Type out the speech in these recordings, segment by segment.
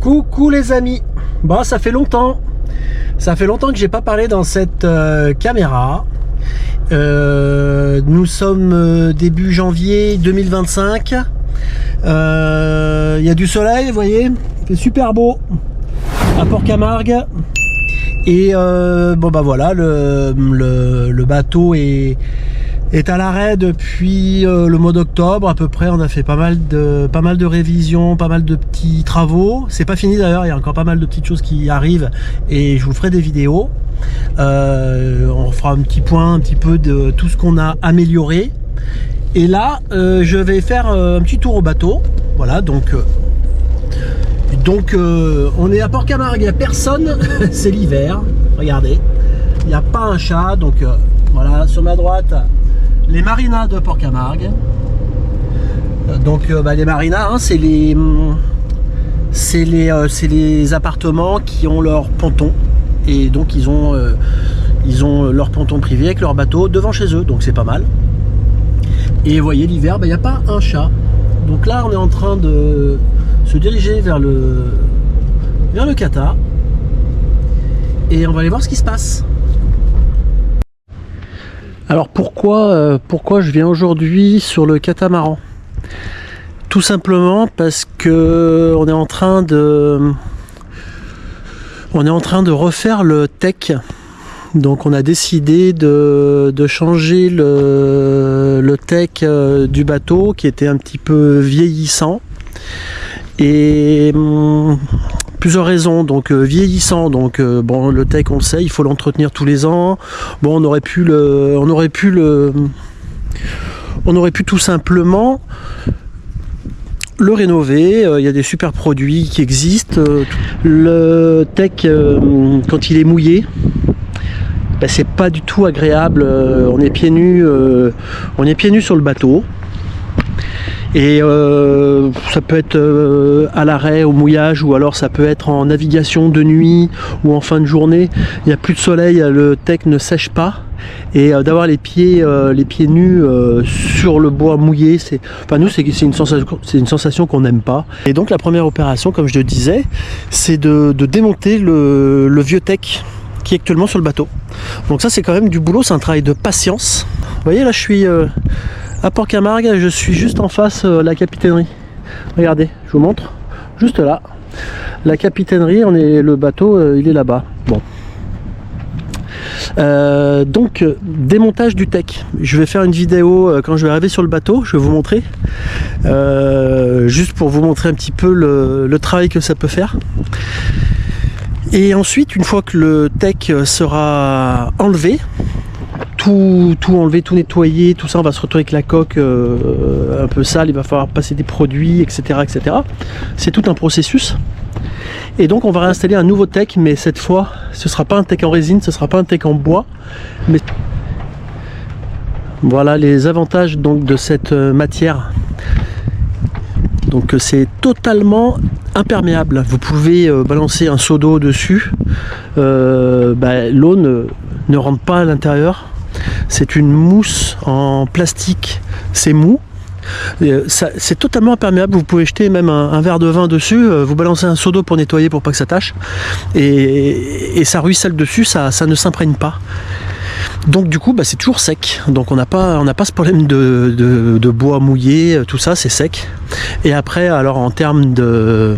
Coucou les amis. Bon, ça fait longtemps que j'ai pas parlé dans cette caméra. Nous sommes début janvier 2025. Il y a du soleil, vous voyez, il fait super beau à Port-Camargue. Et bon bah voilà, le bateau est à l'arrêt depuis le mois d'octobre à peu près. On a fait pas mal de révisions, pas mal de petits travaux. C'est pas fini d'ailleurs, il y a encore pas mal de petites choses qui arrivent et je vous ferai des vidéos. On fera un petit point un petit peu de tout ce qu'on a amélioré. Et là je vais faire un petit tour au bateau. Voilà, donc on est à Port-Camargue, il n'y a personne. C'est l'hiver, regardez, il n'y a pas un chat. Donc voilà, sur ma droite les marinas de Port-Camargue. Donc les marinas, hein, c'est les appartements qui ont leur ponton. Et donc ils ont leur ponton privé avec leur bateau devant chez eux. Donc c'est pas mal. Et vous voyez, l'hiver, il n'y a pas un chat. Donc là on est en train de se diriger vers le Qatar. Et on va aller voir ce qui se passe. Alors pourquoi je viens aujourd'hui sur le catamaran? Tout simplement parce que on est en train de refaire le tech. Donc on a décidé de changer le tech du bateau qui était un petit peu vieillissant. Et plusieurs raisons. Donc vieillissant, donc bon, le tech on le sait, il faut l'entretenir tous les ans. Bon, on aurait pu tout simplement le rénover. Il y a des super produits qui existent. Le tech quand il est mouillé, c'est pas du tout agréable. On est pieds nus sur le bateau. Et ça peut être à l'arrêt, au mouillage, ou alors ça peut être en navigation de nuit ou en fin de journée. Il n'y a plus de soleil, le tech ne sèche pas. Et d'avoir les pieds nus sur le bois mouillé, c'est une sensation qu'on n'aime pas. Et donc la première opération, comme je le disais, c'est de démonter le vieux tech qui est actuellement sur le bateau. Donc ça, c'est quand même du boulot, c'est un travail de patience. Vous voyez, là je suis à Port-Camargue, je suis juste en face la capitainerie. Regardez, je vous montre, juste là. La capitainerie, le bateau, il est là-bas. Bon. Donc démontage du tech. Je vais faire une vidéo quand je vais arriver sur le bateau, je vais vous montrer. Juste pour vous montrer un petit peu le travail que ça peut faire. Et ensuite, une fois que le tech sera enlevé, tout enlever, tout nettoyer, tout ça, on va se retrouver avec la coque un peu sale, il va falloir passer des produits, etc. etc. C'est tout un processus. Et donc on va réinstaller un nouveau tech, mais cette fois ce sera pas un tech en résine, ce sera pas un tech en bois. Mais voilà les avantages donc de cette matière. Donc c'est totalement imperméable. Vous pouvez balancer un seau d'eau dessus, l'eau ne rentre pas à l'intérieur. C'est une mousse en plastique, c'est mou. C'est totalement imperméable. Vous pouvez jeter même un verre de vin dessus, vous balancez un seau d'eau pour nettoyer, pour pas que ça tâche, et ça ruisselle dessus, ça ne s'imprègne pas. Donc du coup c'est toujours sec. Donc on n'a pas ce problème de bois mouillé, tout ça c'est sec. Et après, alors en termes de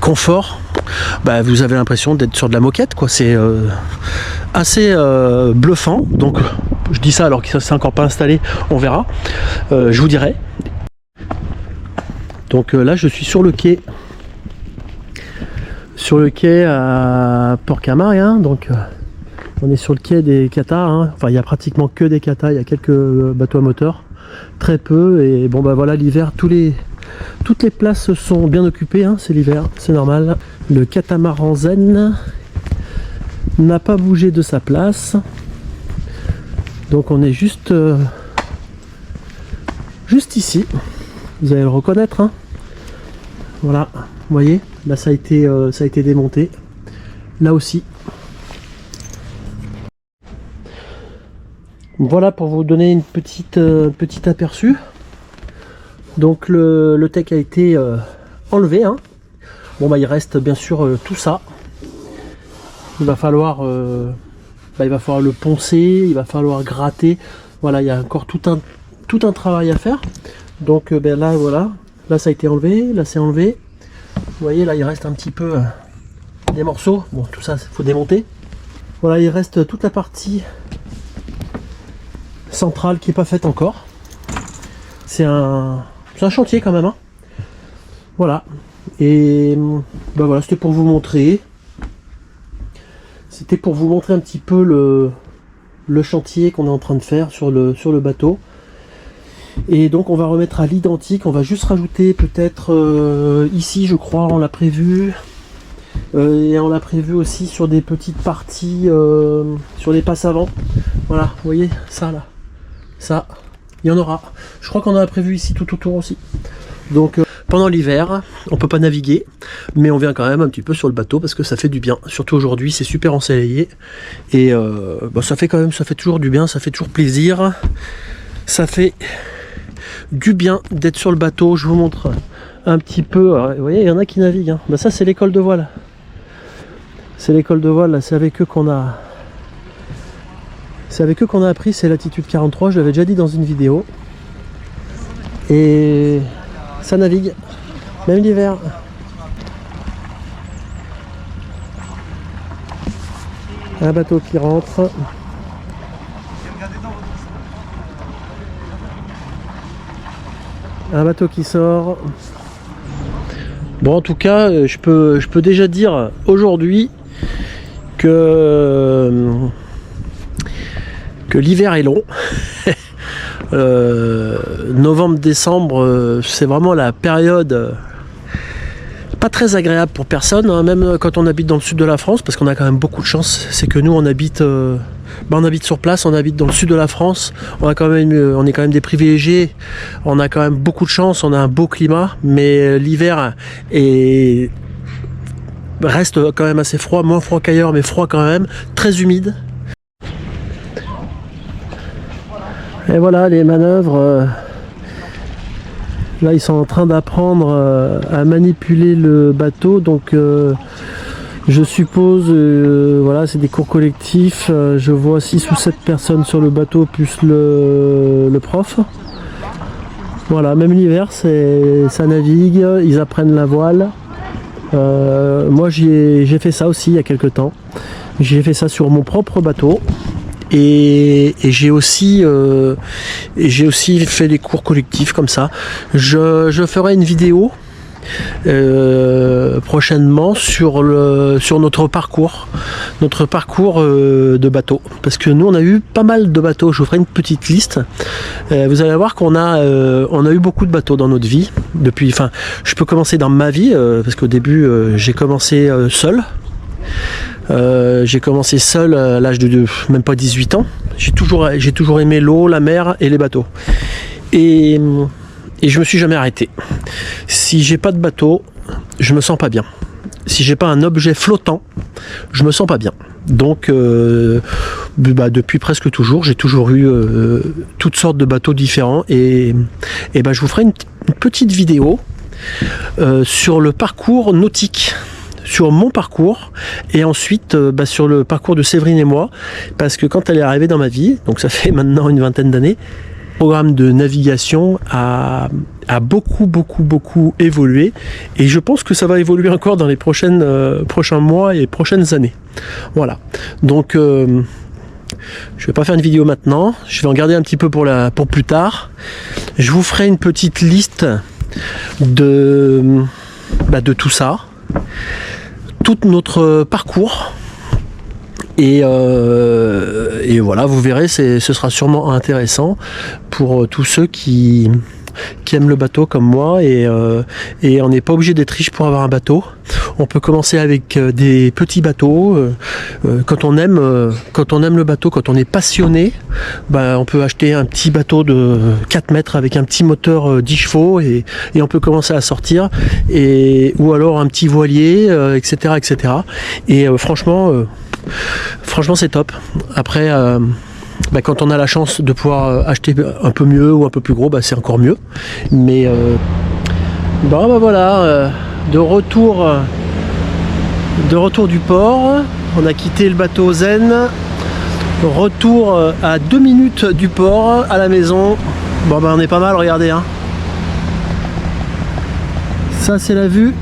confort, vous avez l'impression d'être sur de la moquette, quoi. C'est assez bluffant. Donc je dis ça alors que c'est encore pas installé, on verra, je vous dirai. Donc là je suis sur le quai à Port-Camargue, hein. Donc on est sur le quai des Qatar, hein. Enfin il y a pratiquement que des Qatar, il y a quelques bateaux à moteur, très peu. Et bon voilà, l'hiver toutes les places sont bien occupées, hein. C'est l'hiver, c'est normal. Le catamaran Zen n'a pas bougé de sa place. Donc on est juste ici, vous allez le reconnaître, hein. Voilà, vous voyez, là ça a été démonté, là aussi. Voilà pour vous donner une petit aperçu. Donc le tech a été enlevé. Hein. Bon bah il reste bien sûr tout ça. Il va falloir le poncer, il va falloir gratter. Voilà, il y a encore tout un travail à faire. Donc là voilà, là ça a été enlevé, là c'est enlevé. Vous voyez là il reste un petit peu des morceaux. Bon tout ça il faut démonter. Voilà, il reste toute la partie centrale qui n'est pas faite encore. C'est un chantier quand même. Hein. Voilà. Et ben voilà, c'était pour vous montrer. C'était pour vous montrer un petit peu le chantier qu'on est en train de faire sur le bateau. Et donc on va remettre à l'identique. On va juste rajouter peut-être ici, je crois, on l'a prévu. Et on l'a prévu aussi sur des petites parties, sur les passes avant. Voilà, vous voyez, ça là. Ça, il y en aura. Je crois qu'on en a prévu ici tout autour aussi. Donc pendant l'hiver, on peut pas naviguer, mais on vient quand même un petit peu sur le bateau parce que ça fait du bien. Surtout aujourd'hui, c'est super ensoleillé. Et ça fait toujours du bien, ça fait toujours plaisir. Ça fait du bien d'être sur le bateau. Je vous montre un petit peu. Alors, vous voyez, il y en a qui naviguent. Hein. Ça, c'est l'école de voile. C'est l'école de voile, là, c'est avec eux qu'on a. C'est avec eux qu'on a appris, c'est latitude 43, je l'avais déjà dit dans une vidéo. Et ça navigue, même l'hiver. Un bateau qui rentre. Un bateau qui sort. Bon, en tout cas, je peux déjà dire aujourd'hui que l'hiver est long. Novembre-décembre, c'est vraiment la période pas très agréable pour personne, hein, même quand on habite dans le sud de la France, parce qu'on a quand même beaucoup de chance. C'est que nous, on habite sur place, on habite dans le sud de la France. On est quand même des privilégiés. On a quand même beaucoup de chance, on a un beau climat, mais l'hiver reste quand même assez froid, moins froid qu'ailleurs, mais froid quand même, très humide. Et voilà les manœuvres. Là ils sont en train d'apprendre à manipuler le bateau, donc je suppose, voilà, c'est des cours collectifs. Je vois 6 ou 7 personnes sur le bateau plus le prof. Voilà, même l'hiver ça navigue, ils apprennent la voile. Moi j'ai fait ça aussi il y a quelques temps. J'ai fait ça sur mon propre bateau. Et j'ai aussi fait des cours collectifs comme ça. Je ferai une vidéo prochainement sur notre parcours de bateau, parce que nous on a eu pas mal de bateaux. Je vous ferai une petite liste. Vous allez voir qu'on a eu beaucoup de bateaux dans notre vie depuis. Enfin, je peux commencer dans ma vie parce qu'au début j'ai commencé seul. J'ai commencé seul à l'âge de même pas 18 ans. J'ai toujours aimé l'eau, la mer et les bateaux. Et je me suis jamais arrêté. Si j'ai pas de bateau, je me sens pas bien. Si j'ai pas un objet flottant, je me sens pas bien. Donc depuis presque toujours, j'ai toujours eu toutes sortes de bateaux différents. Et je vous ferai une petite vidéo sur le parcours nautique, sur mon parcours, et ensuite sur le parcours de Séverine et moi, parce que quand elle est arrivée dans ma vie, donc ça fait maintenant une vingtaine d'années, le programme de navigation a beaucoup évolué, et je pense que ça va évoluer encore dans les prochains mois et prochaines années. Voilà, donc je vais pas faire une vidéo maintenant, je vais en garder un petit peu pour plus tard. Je vous ferai une petite liste de tout ça, tout notre parcours, et voilà, vous verrez, ce sera sûrement intéressant pour tous ceux qui aiment le bateau comme moi, et on n'est pas obligé d'être riche pour avoir un bateau. On peut commencer avec des petits bateaux. Quand on aime le bateau, quand on est passionné, on peut acheter un petit bateau de 4 mètres avec un petit moteur 10 chevaux, et on peut commencer à sortir, ou alors un petit voilier, etc. Et franchement c'est top. Après quand on a la chance de pouvoir acheter un peu mieux ou un peu plus gros, c'est encore mieux. Mais Bon ben voilà, de retour du port. On a quitté le bateau Zen. Retour à 2 minutes du port, à la maison. Bon ben on est pas mal, regardez hein. Ça c'est la vue.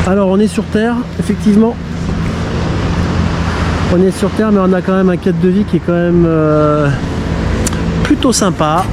Alors on est sur terre, effectivement. On est sur terre, mais on a quand même un cadre de vie qui est quand même plutôt sympa.